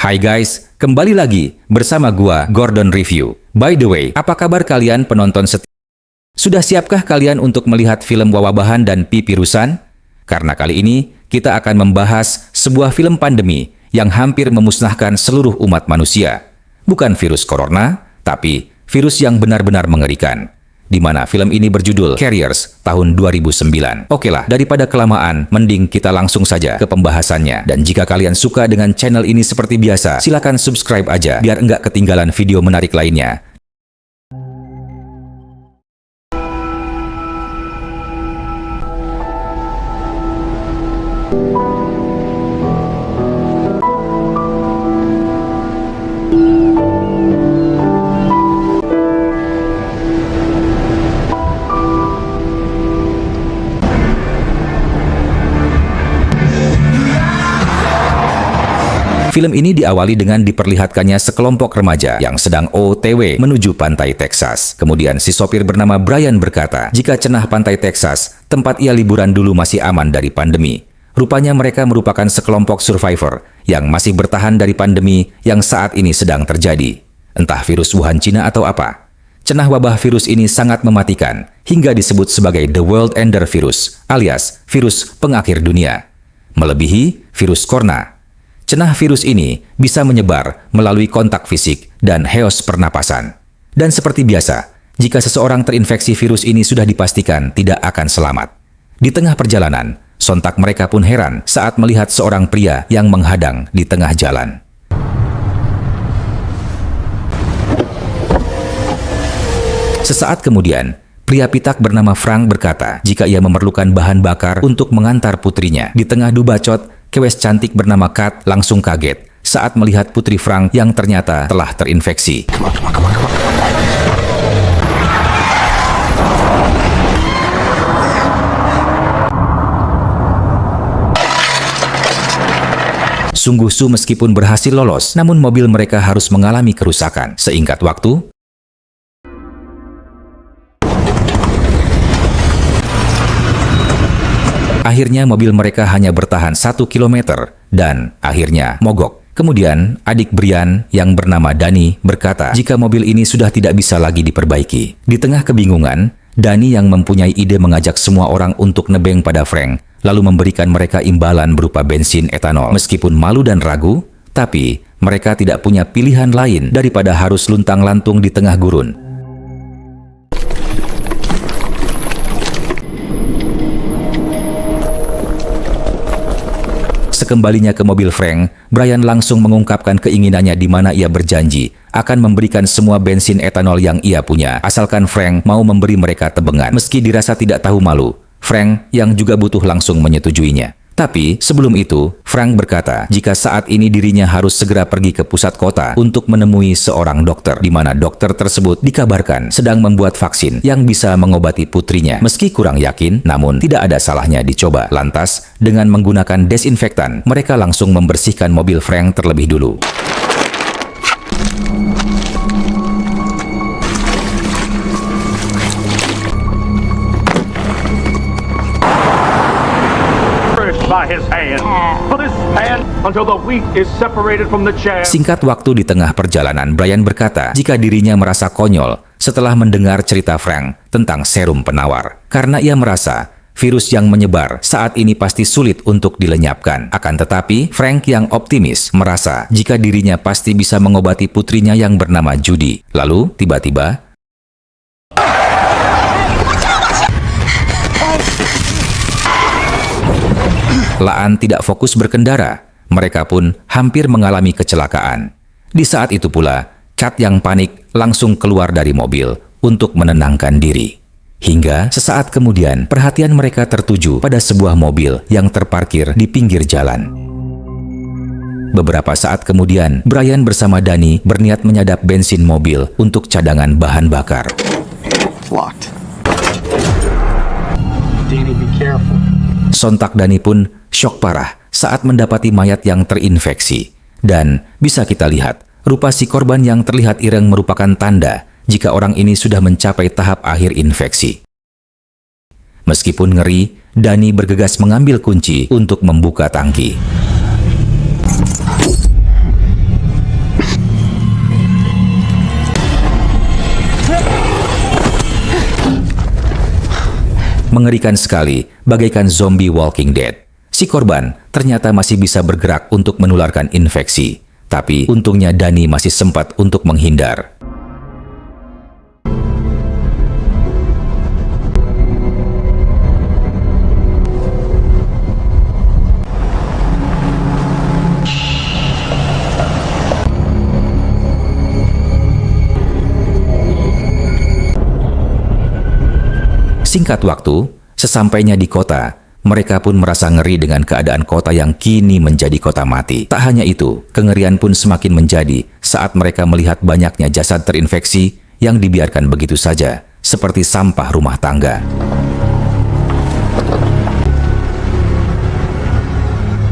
Hai guys, kembali lagi bersama gua Gordon Review. By the way, apa kabar kalian penonton setia? Sudah siapkah kalian untuk melihat film wawabahan dan pipirusan? Karena kali ini kita akan membahas sebuah film pandemi yang hampir memusnahkan seluruh umat manusia. Bukan virus corona, tapi virus yang benar-benar mengerikan. Di mana film ini berjudul Carriers tahun 2009. Oke lah, daripada kelamaan, mending kita langsung saja ke pembahasannya. Dan jika kalian suka dengan channel ini seperti biasa, silakan subscribe aja biar nggak ketinggalan video menarik lainnya. Film ini diawali dengan diperlihatkannya sekelompok remaja yang sedang OTW menuju pantai Texas. Kemudian si sopir bernama Brian berkata, jika cenah pantai Texas, tempat ia liburan dulu masih aman dari pandemi. Rupanya mereka merupakan sekelompok survivor yang masih bertahan dari pandemi yang saat ini sedang terjadi. Entah virus Wuhan Cina atau apa. Cenah wabah virus ini sangat mematikan, hingga disebut sebagai The World Ender Virus, alias virus pengakhir dunia. Melebihi virus corona. Cenah virus ini bisa menyebar melalui kontak fisik dan heos pernapasan. Dan seperti biasa, jika seseorang terinfeksi virus ini sudah dipastikan tidak akan selamat. Di tengah perjalanan, sontak mereka pun heran saat melihat seorang pria yang menghadang di tengah jalan. Sesaat kemudian, pria pitak bernama Frank berkata jika ia memerlukan bahan bakar untuk mengantar putrinya. Di tengah dubacot, kewes cantik bernama Kat langsung kaget saat melihat putri Frank yang ternyata telah terinfeksi. Sungguh meskipun berhasil lolos, namun mobil mereka harus mengalami kerusakan. Seingat waktu, akhirnya mobil mereka hanya bertahan 1 kilometer dan akhirnya mogok. Kemudian adik Brian yang bernama Danny berkata jika mobil ini sudah tidak bisa lagi diperbaiki. Di tengah kebingungan, Danny yang mempunyai ide mengajak semua orang untuk nebeng pada Frank, lalu memberikan mereka imbalan berupa bensin etanol. Meskipun malu dan ragu, tapi mereka tidak punya pilihan lain daripada harus luntang-lantung di tengah gurun. Sekembalinya ke mobil Frank, Brian langsung mengungkapkan keinginannya di mana ia berjanji akan memberikan semua bensin etanol yang ia punya, asalkan Frank mau memberi mereka tebengan. Meski dirasa tidak tahu malu, Frank yang juga butuh langsung menyetujuinya. Tapi sebelum itu, Frank berkata jika saat ini dirinya harus segera pergi ke pusat kota untuk menemui seorang dokter, di mana dokter tersebut dikabarkan sedang membuat vaksin yang bisa mengobati putrinya. Meski kurang yakin, namun tidak ada salahnya dicoba. Lantas, dengan menggunakan desinfektan, mereka langsung membersihkan mobil Frank terlebih dulu. By his hand. Put his hand until the wheat is separated from the chaff. Singkat waktu di tengah perjalanan, Brian berkata jika dirinya merasa konyol setelah mendengar cerita Frank tentang serum penawar. Karena ia merasa virus yang menyebar saat ini pasti sulit untuk dilenyapkan. Akan tetapi, Frank yang optimis merasa jika dirinya pasti bisa mengobati putrinya yang bernama Judy. Lalu, tiba-tiba, Laan tidak fokus berkendara. Mereka pun hampir mengalami kecelakaan. Di saat itu pula, Kat yang panik langsung keluar dari mobil untuk menenangkan diri. Hingga sesaat kemudian, perhatian mereka tertuju pada sebuah mobil yang terparkir di pinggir jalan. Beberapa saat kemudian, Brian bersama Danny berniat menyadap bensin mobil untuk cadangan bahan bakar. Locked. Danny, be careful. Sontak Danny pun syok parah saat mendapati mayat yang terinfeksi. Dan bisa kita lihat, rupa si korban yang terlihat ireng merupakan tanda jika orang ini sudah mencapai tahap akhir infeksi. Meskipun ngeri, Danny bergegas mengambil kunci untuk membuka tangki. Mengerikan sekali, bagaikan zombie Walking Dead. Si korban ternyata masih bisa bergerak untuk menularkan infeksi. Tapi untungnya Dani masih sempat untuk menghindar. Singkat waktu, sesampainya di kota, mereka pun merasa ngeri dengan keadaan kota yang kini menjadi kota mati. Tak hanya itu, kengerian pun semakin menjadi saat mereka melihat banyaknya jasad terinfeksi yang dibiarkan begitu saja, seperti sampah rumah tangga.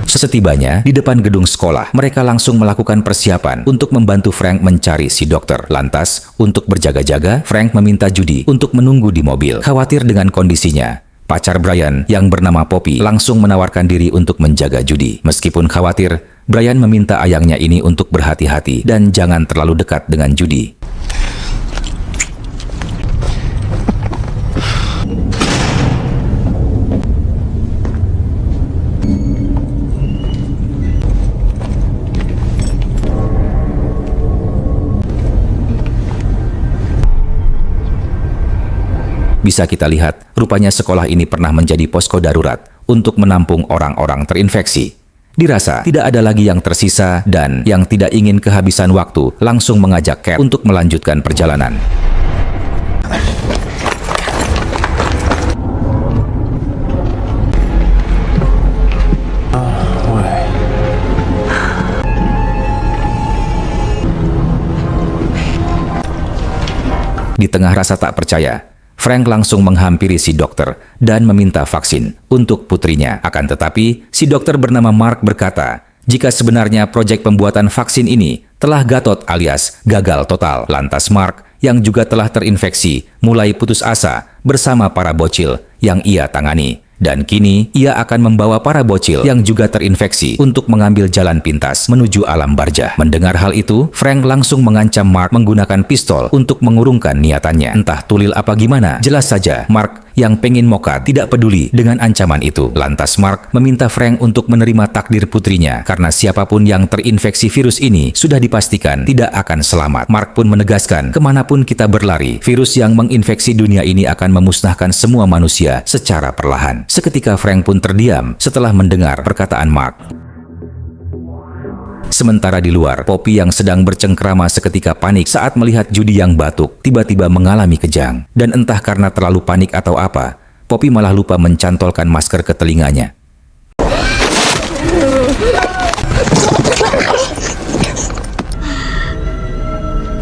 Setibanya di depan gedung sekolah, mereka langsung melakukan persiapan untuk membantu Frank mencari si dokter. Lantas, untuk berjaga-jaga, Frank meminta Judy untuk menunggu di mobil. Khawatir dengan kondisinya, pacar Brian yang bernama Poppy langsung menawarkan diri untuk menjaga Judy. Meskipun khawatir, Brian meminta ayangnya ini untuk berhati-hati dan jangan terlalu dekat dengan Judy. Bisa kita lihat, rupanya sekolah ini pernah menjadi posko darurat untuk menampung orang-orang terinfeksi. Dirasa tidak ada lagi yang tersisa dan yang tidak ingin kehabisan waktu langsung mengajak Cat untuk melanjutkan perjalanan. Di tengah rasa tak percaya, Frank langsung menghampiri si dokter dan meminta vaksin untuk putrinya. Akan tetapi, si dokter bernama Mark berkata, jika sebenarnya proyek pembuatan vaksin ini telah gatot alias gagal total. Lantas Mark, yang juga telah terinfeksi, mulai putus asa bersama para bocil yang ia tangani. Dan kini, ia akan membawa para bocil yang juga terinfeksi untuk mengambil jalan pintas menuju alam barjah. Mendengar hal itu, Frank langsung mengancam Mark menggunakan pistol untuk mengurungkan niatannya. Entah tulil apa gimana, jelas saja Mark yang pengen mokat tidak peduli dengan ancaman itu. Lantas Mark meminta Frank untuk menerima takdir putrinya karena siapapun yang terinfeksi virus ini sudah dipastikan tidak akan selamat. Mark pun menegaskan, kemanapun kita berlari, virus yang menginfeksi dunia ini akan memusnahkan semua manusia secara perlahan. Seketika Frank pun terdiam setelah mendengar perkataan Mark. Sementara di luar, Poppy yang sedang bercengkrama seketika panik saat melihat Judy yang batuk tiba-tiba mengalami kejang. Dan entah karena terlalu panik atau apa, Poppy malah lupa mencantolkan masker ke telinganya.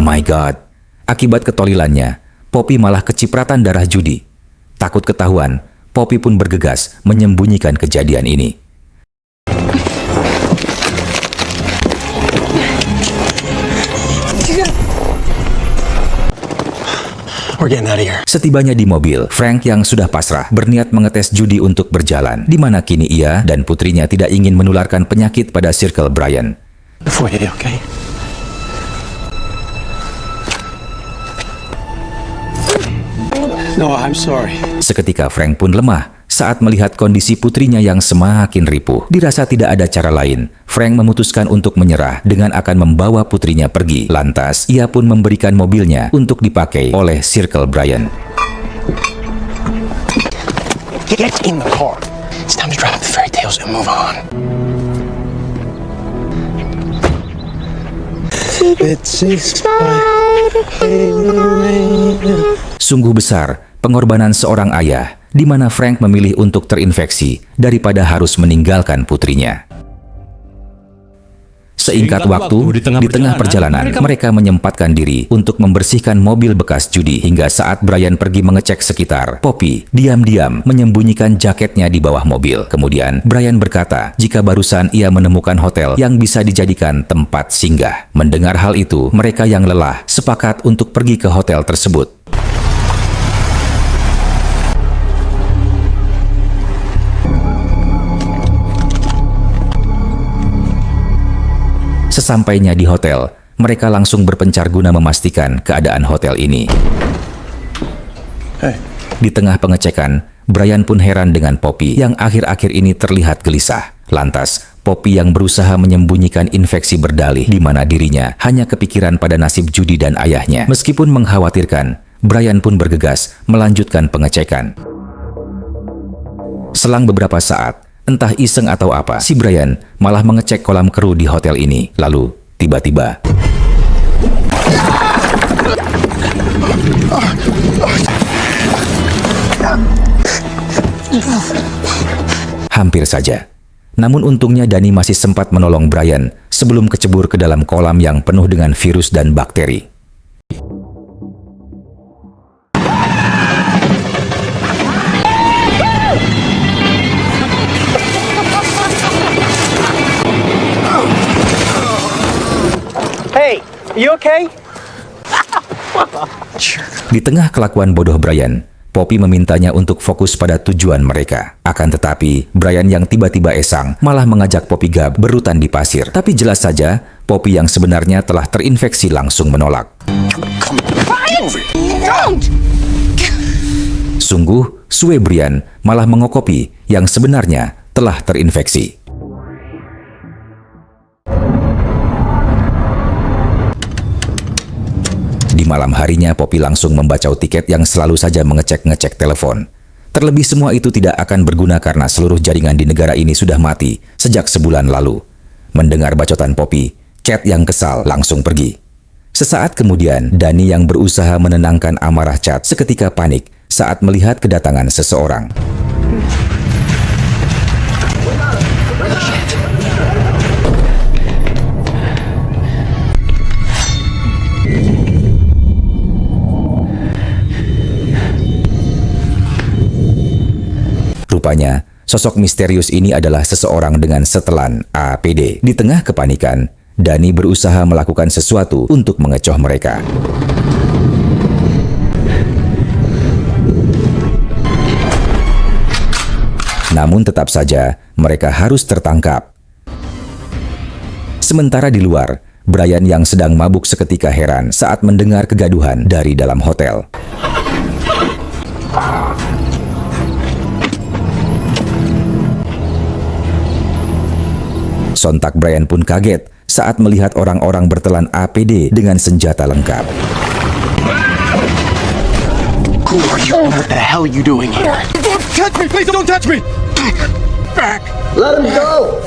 My God, akibat ketolilannya, Poppy malah kecipratan darah Judy. Takut ketahuan, Poppy pun bergegas menyembunyikan kejadian ini. Setibanya di mobil, Frank yang sudah pasrah berniat mengetes Judy untuk berjalan, di mana kini ia dan putrinya tidak ingin menularkan penyakit pada Circle Brian. No, I'm sorry. Seketika Frank pun lemah saat melihat kondisi putrinya yang semakin ripuh. Dirasa tidak ada cara lain, Frank memutuskan untuk menyerah dengan akan membawa putrinya pergi. Lantas, ia pun memberikan mobilnya untuk dipakai oleh Circle Brian. Get in the car. It's time to drop the fairy tales and move on. Sungguh besar pengorbanan seorang ayah, di mana Frank memilih untuk terinfeksi daripada harus meninggalkan putrinya. Seingat waktu, di tengah perjalanan, mereka menyempatkan diri untuk membersihkan mobil bekas Judy. Hingga saat Brian pergi mengecek sekitar, Poppy diam-diam menyembunyikan jaketnya di bawah mobil. Kemudian, Brian berkata jika barusan ia menemukan hotel yang bisa dijadikan tempat singgah. Mendengar hal itu, mereka yang lelah sepakat untuk pergi ke hotel tersebut. Sesampainya di hotel, mereka langsung berpencar guna memastikan keadaan hotel ini. Di tengah pengecekan, Brian pun heran dengan Poppy yang akhir-akhir ini terlihat gelisah. Lantas, Poppy yang berusaha menyembunyikan infeksi berdalih di mana dirinya hanya kepikiran pada nasib Judy dan ayahnya. Meskipun mengkhawatirkan, Brian pun bergegas melanjutkan pengecekan. Selang beberapa saat, entah iseng atau apa, si Brian malah mengecek kolam kru di hotel ini. Lalu, tiba-tiba hampir saja. Namun untungnya Danny masih sempat menolong Brian sebelum kecebur ke dalam kolam yang penuh dengan virus dan bakteri. Hey, you okay? Di tengah kelakuan bodoh Brian, Poppy memintanya untuk fokus pada tujuan mereka. Akan tetapi, Brian yang tiba-tiba esang malah mengajak Poppy gab berutan di pasir. Tapi jelas saja, Poppy yang sebenarnya telah terinfeksi langsung menolak. Sungguh, Sue Brian malah mengokopi yang sebenarnya telah terinfeksi. Di malam harinya, Poppy langsung membacau tiket yang selalu saja mengecek-ngecek telepon. Terlebih semua itu tidak akan berguna karena seluruh jaringan di negara ini sudah mati sejak sebulan lalu. Mendengar bacotan Poppy, Cat yang kesal langsung pergi. Sesaat kemudian, Danny yang berusaha menenangkan amarah Cat seketika panik saat melihat kedatangan seseorang. Rupanya, sosok misterius ini adalah seseorang dengan setelan APD. Di tengah kepanikan, Danny berusaha melakukan sesuatu untuk mengecoh mereka. Namun tetap saja, mereka harus tertangkap. Sementara di luar, Brian yang sedang mabuk seketika heran saat mendengar kegaduhan dari dalam hotel. Sontak Brian pun kaget saat melihat orang-orang bertelan APD dengan senjata lengkap. Who are you? What the hell are you doing here? Don't touch me! Please don't touch me! Back! Let him go!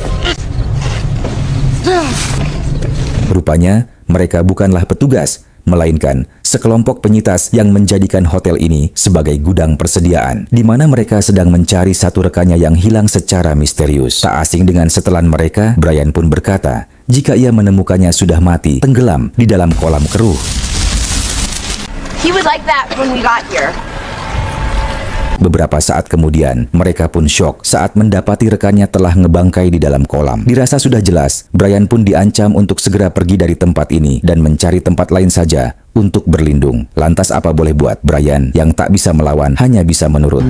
Rupanya, mereka bukanlah petugas, melainkan sekelompok penyitas yang menjadikan hotel ini sebagai gudang persediaan, di mana mereka sedang mencari satu rekannya yang hilang secara misterius. Tak asing dengan setelan mereka, Brian pun berkata, jika ia menemukannya sudah mati, tenggelam di dalam kolam keruh. He was like that when we got here. Beberapa saat kemudian, mereka pun syok saat mendapati rekannya telah ngebangkai di dalam kolam. Dirasa sudah jelas, Brian pun diancam untuk segera pergi dari tempat ini dan mencari tempat lain saja untuk berlindung. Lantas apa boleh buat, Brian yang tak bisa melawan hanya bisa menurut.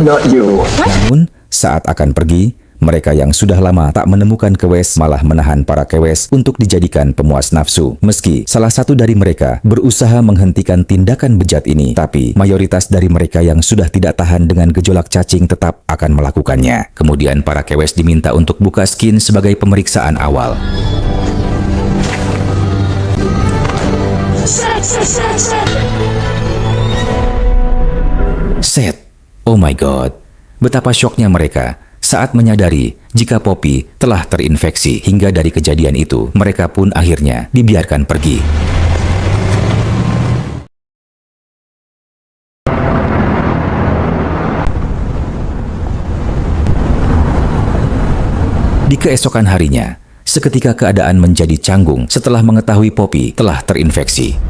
Not you. Namun, saat akan pergi, mereka yang sudah lama tak menemukan kewes malah menahan para kewes untuk dijadikan pemuas nafsu. Meski salah satu dari mereka berusaha menghentikan tindakan bejat ini, tapi mayoritas dari mereka yang sudah tidak tahan dengan gejolak cacing tetap akan melakukannya. Kemudian para kewes diminta untuk buka skin sebagai pemeriksaan awal. Set, oh my god, betapa syoknya mereka saat menyadari jika Poppy telah terinfeksi. Hingga dari kejadian itu, mereka pun akhirnya dibiarkan pergi. Di keesokan harinya, seketika keadaan menjadi canggung setelah mengetahui Poppy telah terinfeksi.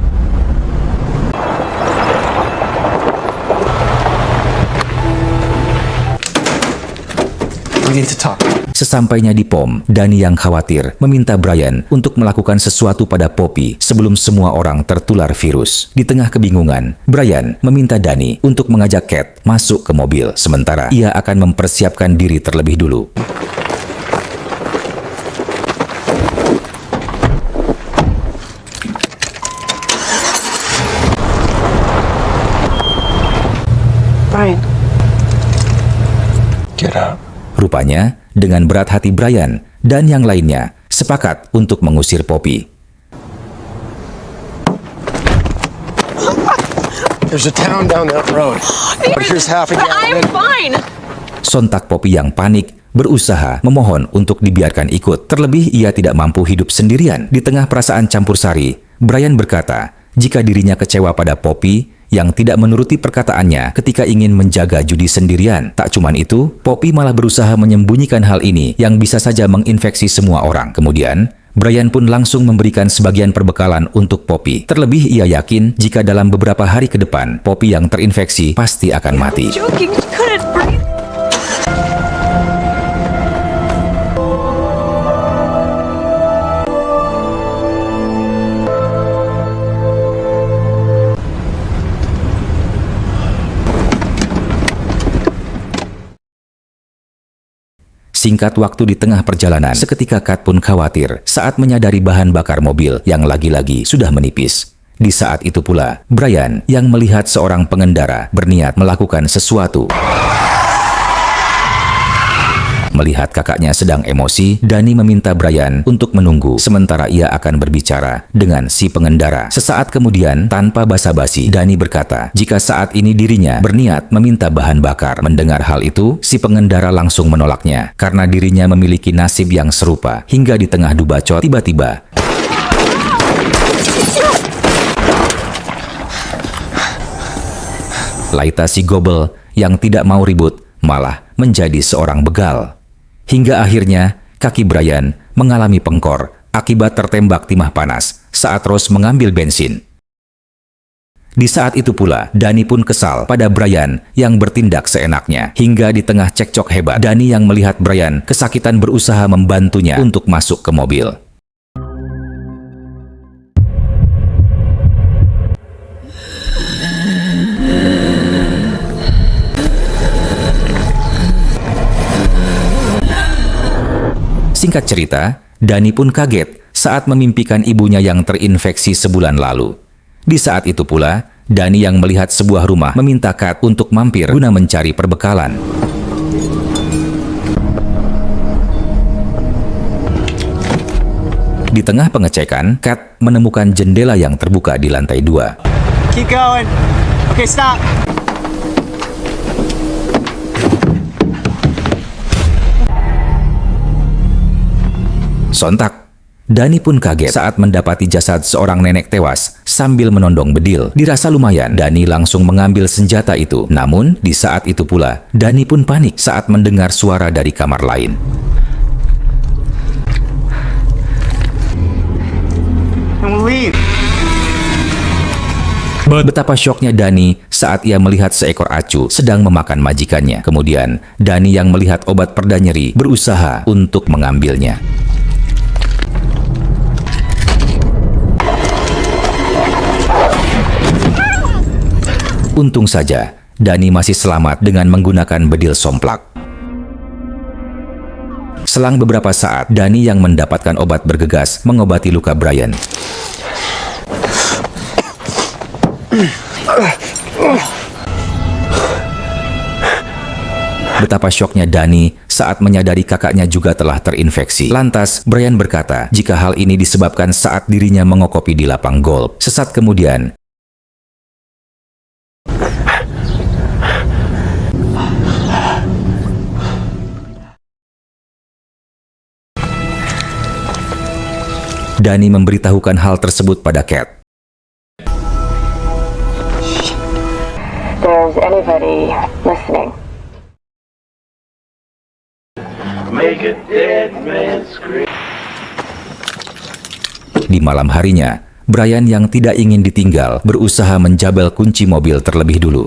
We need to talk. Sesampainya di pom, Danny yang khawatir meminta Brian untuk melakukan sesuatu pada Poppy sebelum semua orang tertular virus. Di tengah kebingungan, Brian meminta Danny untuk mengajak Cat masuk ke mobil, sementara ia akan mempersiapkan diri terlebih dulu. Get up. Rupanya, dengan berat hati Brian dan yang lainnya sepakat untuk mengusir Poppy. There's a town down that road. But here's half a But gallon. I'm fine. Sontak Poppy yang panik berusaha memohon untuk dibiarkan ikut. Terlebih ia tidak mampu hidup sendirian. Di tengah perasaan campur sari, Brian berkata jika dirinya kecewa pada Poppy yang tidak menuruti perkataannya ketika ingin menjaga judi sendirian. Tak cuman itu, Poppy malah berusaha menyembunyikan hal ini yang bisa saja menginfeksi semua orang. Kemudian, Brian pun langsung memberikan sebagian perbekalan untuk Poppy. Terlebih ia yakin jika dalam beberapa hari ke depan, Poppy yang terinfeksi pasti akan mati. Joking, she couldn't breathe. Singkat waktu di tengah perjalanan, seketika Kat pun khawatir saat menyadari bahan bakar mobil yang lagi-lagi sudah menipis. Di saat itu pula, Brian yang melihat seorang pengendara berniat melakukan sesuatu. Melihat kakaknya sedang emosi, Danny meminta Brian untuk menunggu sementara ia akan berbicara dengan si pengendara. Sesaat kemudian, tanpa basa-basi, Danny berkata jika saat ini dirinya berniat meminta bahan bakar. Mendengar hal itu, si pengendara langsung menolaknya karena dirinya memiliki nasib yang serupa. Hingga di tengah adu bacot, tiba-tiba Laita si Gobel yang tidak mau ribut malah menjadi seorang begal. Hingga akhirnya kaki Brian mengalami pengkor akibat tertembak timah panas saat Rose mengambil bensin. Di saat itu pula, Danny pun kesal pada Brian yang bertindak seenaknya. Hingga di tengah cekcok hebat, Danny yang melihat Brian kesakitan berusaha membantunya untuk masuk ke mobil. Singkat cerita, Danny pun kaget saat memimpikan ibunya yang terinfeksi sebulan lalu. Di saat itu pula, Danny yang melihat sebuah rumah meminta Kat untuk mampir guna mencari perbekalan. Di tengah pengecekan, Kat menemukan jendela yang terbuka di lantai 2. Keep going. Okay, stop. Sontak, Danny pun kaget saat mendapati jasad seorang nenek tewas sambil menondong bedil. Dirasa lumayan, Danny langsung mengambil senjata itu. Namun, di saat itu pula, Danny pun panik saat mendengar suara dari kamar lain. And we'll leave. Betapa syoknya Danny saat ia melihat seekor acu sedang memakan majikannya. Kemudian, Danny yang melihat obat pereda nyeri berusaha untuk mengambilnya. Untung saja, Danny masih selamat dengan menggunakan bedil somplak. Selang beberapa saat, Danny yang mendapatkan obat bergegas mengobati luka Brian. Betapa syoknya Danny saat menyadari kakaknya juga telah terinfeksi. Lantas, Brian berkata jika hal ini disebabkan saat dirinya mengokopi di lapang golf. Sesaat kemudian, Danny memberitahukan hal tersebut pada Kat. There's anybody listening. Di malam harinya, Brian yang tidak ingin ditinggal berusaha menjabel kunci mobil terlebih dulu.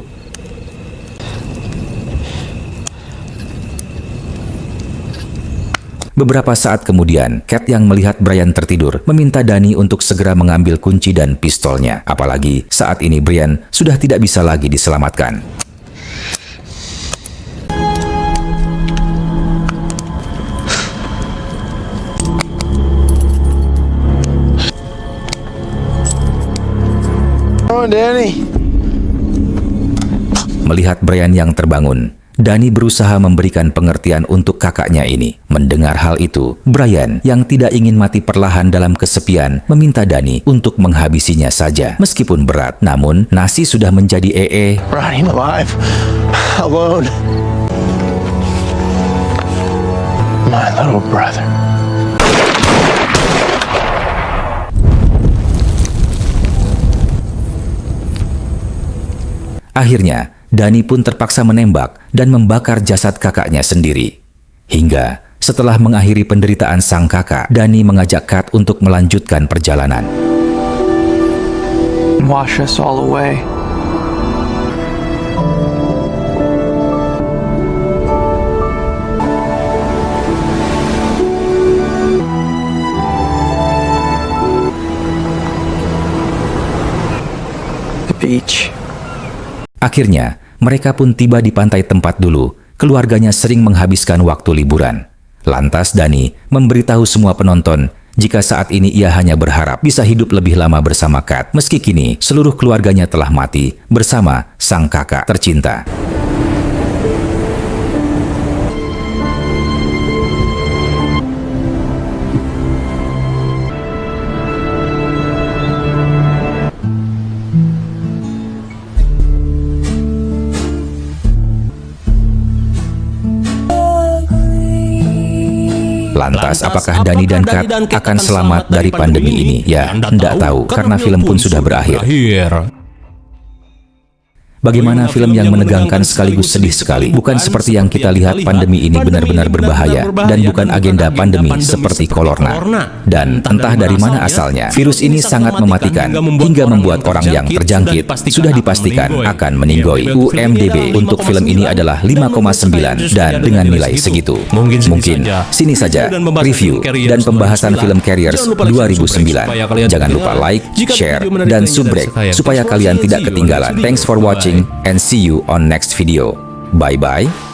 Beberapa saat kemudian, Kat yang melihat Brian tertidur meminta Danny untuk segera mengambil kunci dan pistolnya. Apalagi saat ini Brian sudah tidak bisa lagi diselamatkan. Come on, Danny. Melihat Brian yang terbangun, Dani berusaha memberikan pengertian untuk kakaknya ini. Mendengar hal itu, Brian yang tidak ingin mati perlahan dalam kesepian meminta Dani untuk menghabisinya saja. Meskipun berat, namun nasi sudah menjadi Brought him alive. Alone. My little brother. Akhirnya, Dani pun terpaksa menembak dan membakar jasad kakaknya sendiri. Hingga setelah mengakhiri penderitaan sang kakak, Dani mengajak Kat untuk melanjutkan perjalanan. Wash us all away. The beach. Akhirnya, mereka pun tiba di pantai tempat dulu keluarganya sering menghabiskan waktu liburan. Lantas Dani memberitahu semua penonton jika saat ini ia hanya berharap bisa hidup lebih lama bersama Kat, meski kini seluruh keluarganya telah mati bersama sang kakak tercinta. Lantas, apakah Dani dan Kat akan selamat dari pandemi ini? Ya, tidak tahu, karena film pun sudah berakhir. Bagaimana film yang menegangkan sekaligus sedih sekali. Bukan seperti yang kita lihat, pandemi ini benar-benar berbahaya. Dan bukan agenda pandemi seperti Corona. Dan entah dari mana asalnya, virus ini sangat mematikan hingga membuat orang yang terjangkit sudah dipastikan akan meninggoy. UMDb untuk film ini adalah 5,9 dan dengan nilai segitu. Mungkin sini saja review dan pembahasan film Carriers 2009. Jangan lupa like, share, dan subrek supaya kalian tidak ketinggalan. Thanks for watching and see you on next video. Bye-bye.